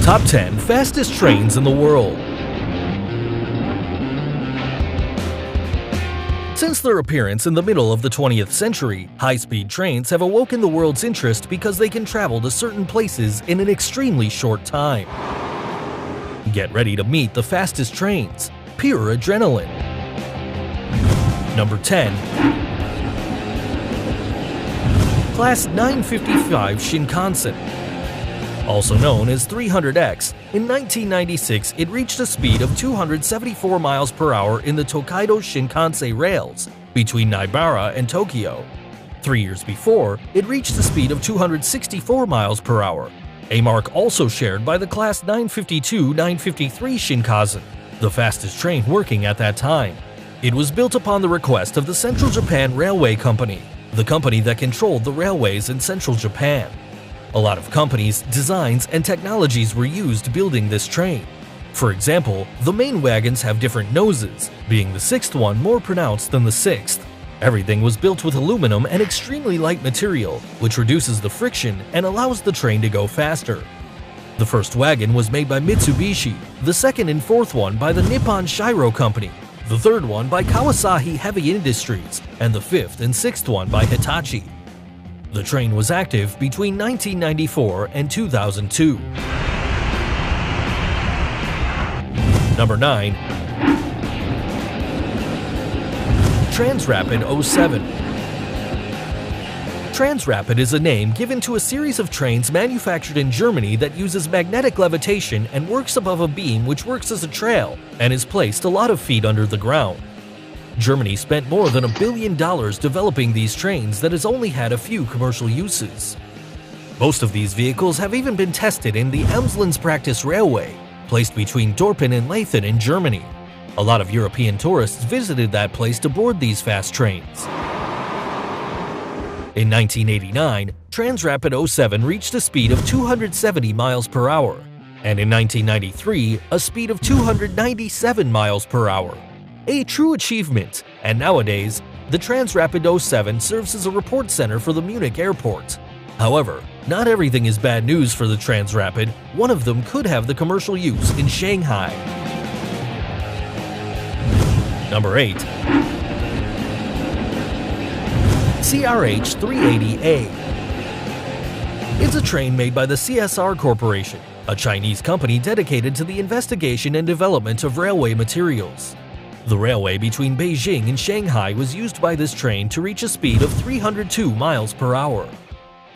Top 10 Fastest Trains in the World. Since their appearance in the middle of the 20th century, high-speed trains have awoken the world's interest because they can travel to certain places in an extremely short time. Get ready to meet the fastest trains. Pure adrenaline. Number 10. Class 955 Shinkansen. Also known as 300X, in 1996 it reached a speed of 274 miles per hour in the Tokaido Shinkansen rails between Naibara and Tokyo. 3 years before, it reached a speed of 264 miles per hour, a mark also shared by the Class 952-953 Shinkansen, the fastest train working at that time. It was built upon the request of the Central Japan Railway Company, the company that controlled the railways in central Japan. A lot of companies, designs, and technologies were used building this train. For example, the main wagons have different noses, being the sixth one more pronounced than the sixth. Everything was built with aluminum and extremely light material, which reduces the friction and allows the train to go faster. The first wagon was made by Mitsubishi, the second and fourth one by the Nippon Shiro Company, the third one by Kawasaki Heavy Industries, and the fifth and sixth one by Hitachi. The train was active between 1994 and 2002. Number 9. Transrapid 07. Transrapid is a name given to a series of trains manufactured in Germany that uses magnetic levitation and works above a beam which works as a trail and is placed a lot of feet under the ground. Germany spent more than $1 billion developing these trains that has only had a few commercial uses. Most of these vehicles have even been tested in the Emslands Practice Railway, placed between Dorpen and Leithen in Germany. A lot of European tourists visited that place to board these fast trains. In 1989, Transrapid 07 reached a speed of 270 miles per hour, and in 1993, a speed of 297 miles per hour. A true achievement, and nowadays, the Transrapid 07 serves as a report center for the Munich airport. However, not everything is bad news for the Transrapid. One of them could have the commercial use in Shanghai. Number 8. CRH 380A. It's a train made by the CSR Corporation, a Chinese company dedicated to the investigation and development of railway materials. The railway between Beijing and Shanghai was used by this train to reach a speed of 302 miles per hour.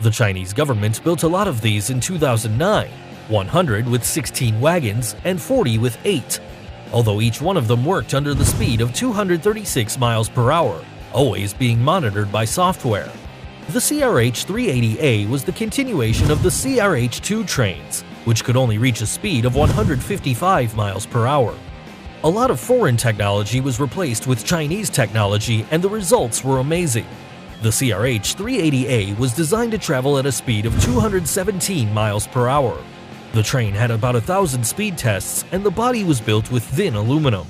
The Chinese government built a lot of these in 2009, 100 with 16 wagons and 40 with 8, although each one of them worked under the speed of 236 miles per hour, always being monitored by software. The CRH 380A was the continuation of the CRH-2 trains, which could only reach a speed of 155 miles per hour. A lot of foreign technology was replaced with Chinese technology, and the results were amazing. The CRH 380A was designed to travel at a speed of 217 miles per hour. The train had about 1,000 speed tests, and the body was built with thin aluminum.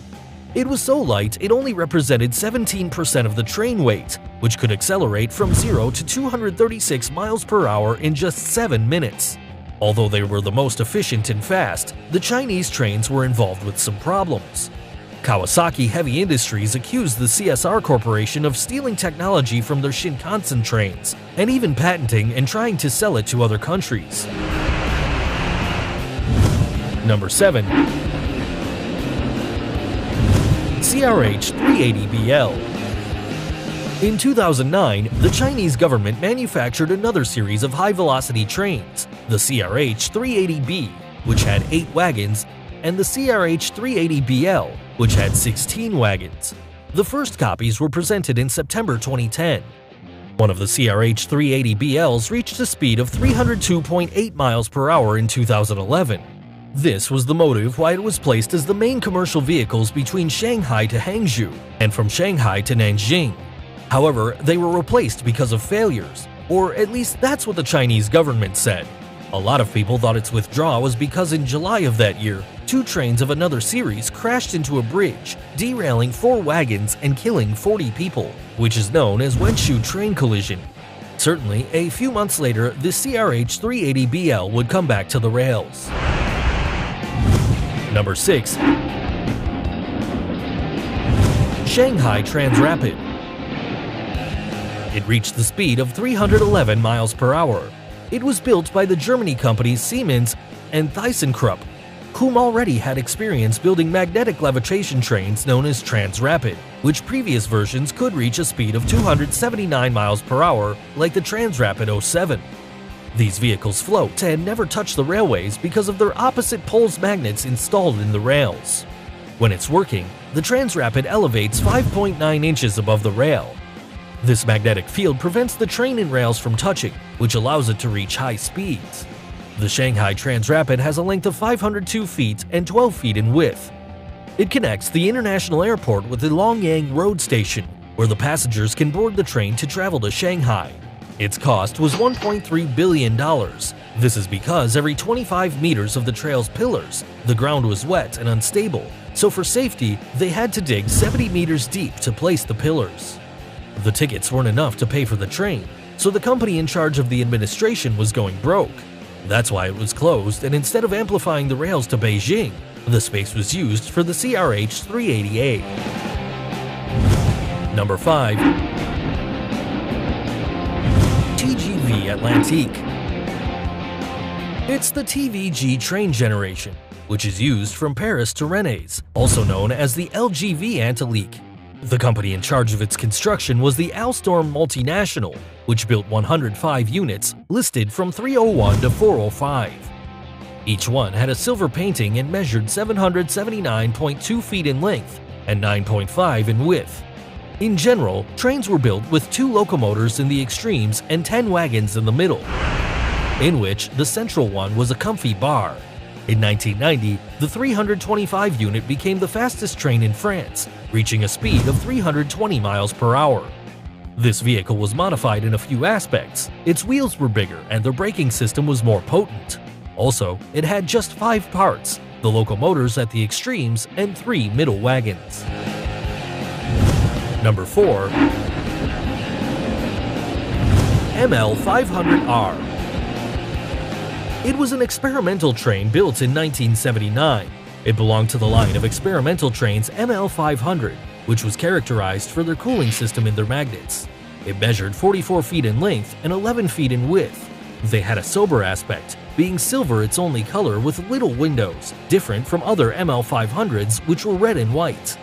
It was so light it only represented 17% of the train weight, which could accelerate from 0 to 236 miles per hour in just 7 minutes. Although they were the most efficient and fast, the Chinese trains were involved with some problems. Kawasaki Heavy Industries accused the CSR Corporation of stealing technology from their Shinkansen trains, and even patenting and trying to sell it to other countries. Number 7. CRH 380BL. In 2009, the Chinese government manufactured another series of high-velocity trains, the CRH 380B, which had 8 wagons, and the CRH 380BL, which had 16 wagons. The first copies were presented in September 2010. One of the CRH 380BLs reached a speed of 302.8 miles per hour in 2011. This was the motive why it was placed as the main commercial vehicles between Shanghai to Hangzhou and from Shanghai to Nanjing. However, they were replaced because of failures, or at least that's what the Chinese government said. A lot of people thought its withdrawal was because in July of that year, 2 trains of another series crashed into a bridge, derailing 4 wagons and killing 40 people, which is known as Wenshu train collision. Certainly, a few months later, the CRH 380BL would come back to the rails. Number 6. Shanghai Transrapid. It reached the speed of 311 miles per hour. It was built by the German companies Siemens and ThyssenKrupp, whom already had experience building magnetic levitation trains known as Transrapid, which previous versions could reach a speed of 279 miles per hour like the Transrapid 07. These vehicles float and never touch the railways because of their opposite poles magnets installed in the rails. When it's working, the Transrapid elevates 5.9 inches above the rail. This magnetic field prevents the train and rails from touching, which allows it to reach high speeds. The Shanghai Transrapid has a length of 502 feet and 12 feet in width. It connects the international airport with the Longyang Road Station, where the passengers can board the train to travel to Shanghai. Its cost was $1.3 billion. This is because every 25 meters of the trail's pillars, the ground was wet and unstable, so for safety, they had to dig 70 meters deep to place the pillars. The tickets weren't enough to pay for the train, so the company in charge of the administration was going broke. That's why it was closed, and instead of amplifying the rails to Beijing, the space was used for the CRH-380A. Number 5. TGV Atlantique. It's the TVG train generation, which is used from Paris to Rennes, also known as the LGV Atlantique. The company in charge of its construction was the Alstom Multinational, which built 105 units, listed from 301 to 405. Each one had a silver painting and measured 779.2 feet in length and 9.5 in width. In general, trains were built with 2 locomotives in the extremes and 10 wagons in the middle, in which the central one was a comfy bar. In 1990, the 325 unit became the fastest train in France, reaching a speed of 320 miles per hour. This vehicle was modified in a few aspects. Its wheels were bigger and the braking system was more potent. Also, it had just 5 parts, the locomotives at the extremes and 3 middle wagons. Number 4. ML500R. It was an experimental train built in 1979. It belonged to the line of experimental trains ML500, which was characterized for their cooling system in their magnets. It measured 44 feet in length and 11 feet in width. They had a sober aspect, being silver its only color with little windows, different from other ML500s which were red and white.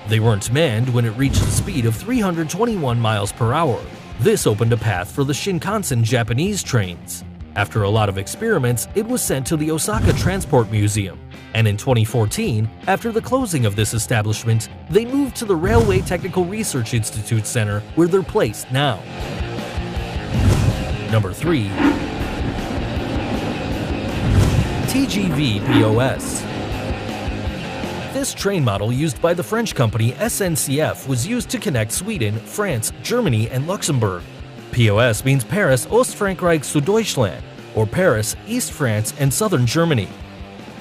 They weren't manned when it reached a speed of 321 miles per hour. This opened a path for the Shinkansen Japanese trains. After a lot of experiments, it was sent to the Osaka Transport Museum, and in 2014, after the closing of this establishment, they moved to the Railway Technical Research Institute Center where they're placed now. Number 3. TGV POS. This train model used by the French company SNCF was used to connect Sweden, France, Germany, and Luxembourg. POS means Paris Ostfrankreich zu Deutschland, or Paris, East France, and Southern Germany.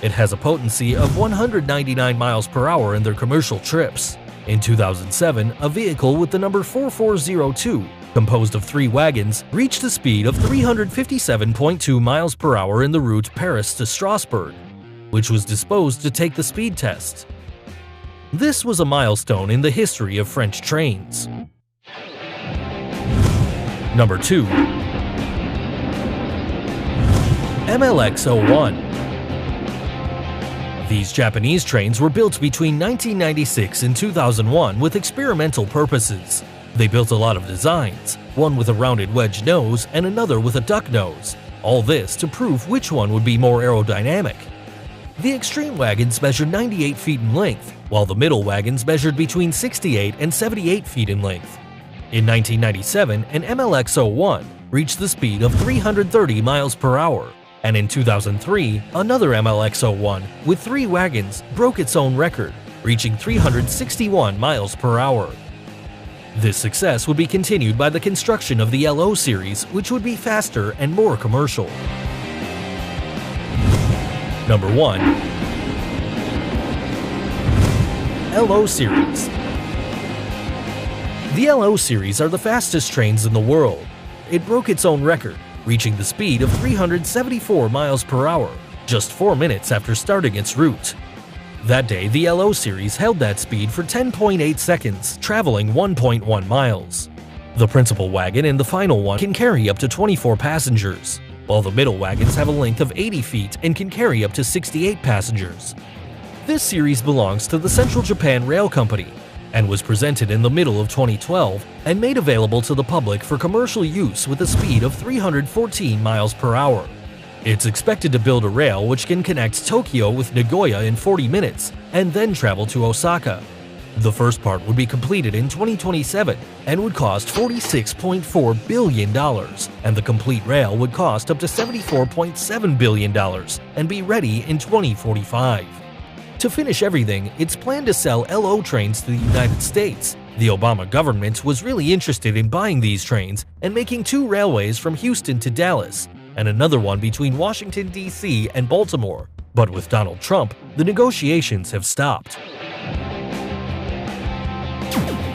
It has a potency of 199 miles per hour in their commercial trips. In 2007, a vehicle with the number 4402, composed of 3 wagons, reached a speed of 357.2 miles per hour in the route Paris to Strasbourg, which was disposed to take the speed test. This was a milestone in the history of French trains. Number 2. MLX-01. These Japanese trains were built between 1996 and 2001 with experimental purposes. They built a lot of designs, one with a rounded wedge nose and another with a duck nose, all this to prove which one would be more aerodynamic. The extreme wagons measured 98 feet in length, while the middle wagons measured between 68 and 78 feet in length. In 1997, an MLX-01 reached the speed of 330 miles per hour, and in 2003, another MLX-01 with 3 wagons broke its own record, reaching 361 miles per hour. This success would be continued by the construction of the LO series, which would be faster and more commercial. Number 1. LO series. The LO series are the fastest trains in the world. It broke its own record, reaching the speed of 374 miles per hour, just 4 minutes after starting its route. That day, the LO series held that speed for 10.8 seconds, traveling 1.1 miles. The principal wagon and the final one can carry up to 24 passengers, while the middle wagons have a length of 80 feet and can carry up to 68 passengers. This series belongs to the Central Japan Rail Company and was presented in the middle of 2012 and made available to the public for commercial use with a speed of 314 miles per hour. It's expected to build a rail which can connect Tokyo with Nagoya in 40 minutes and then travel to Osaka. The first part would be completed in 2027 and would cost $46.4 billion, and the complete rail would cost up to $74.7 billion and be ready in 2045. To finish everything, it's planned to sell LO trains to the United States. The Obama government was really interested in buying these trains and making 2 railways from Houston to Dallas, and another one between Washington, D.C. and Baltimore. But with Donald Trump, the negotiations have stopped.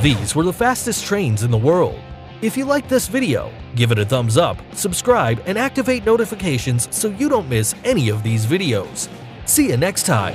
These were the fastest trains in the world. If you liked this video, give it a thumbs up, subscribe, and activate notifications so you don't miss any of these videos. See you next time!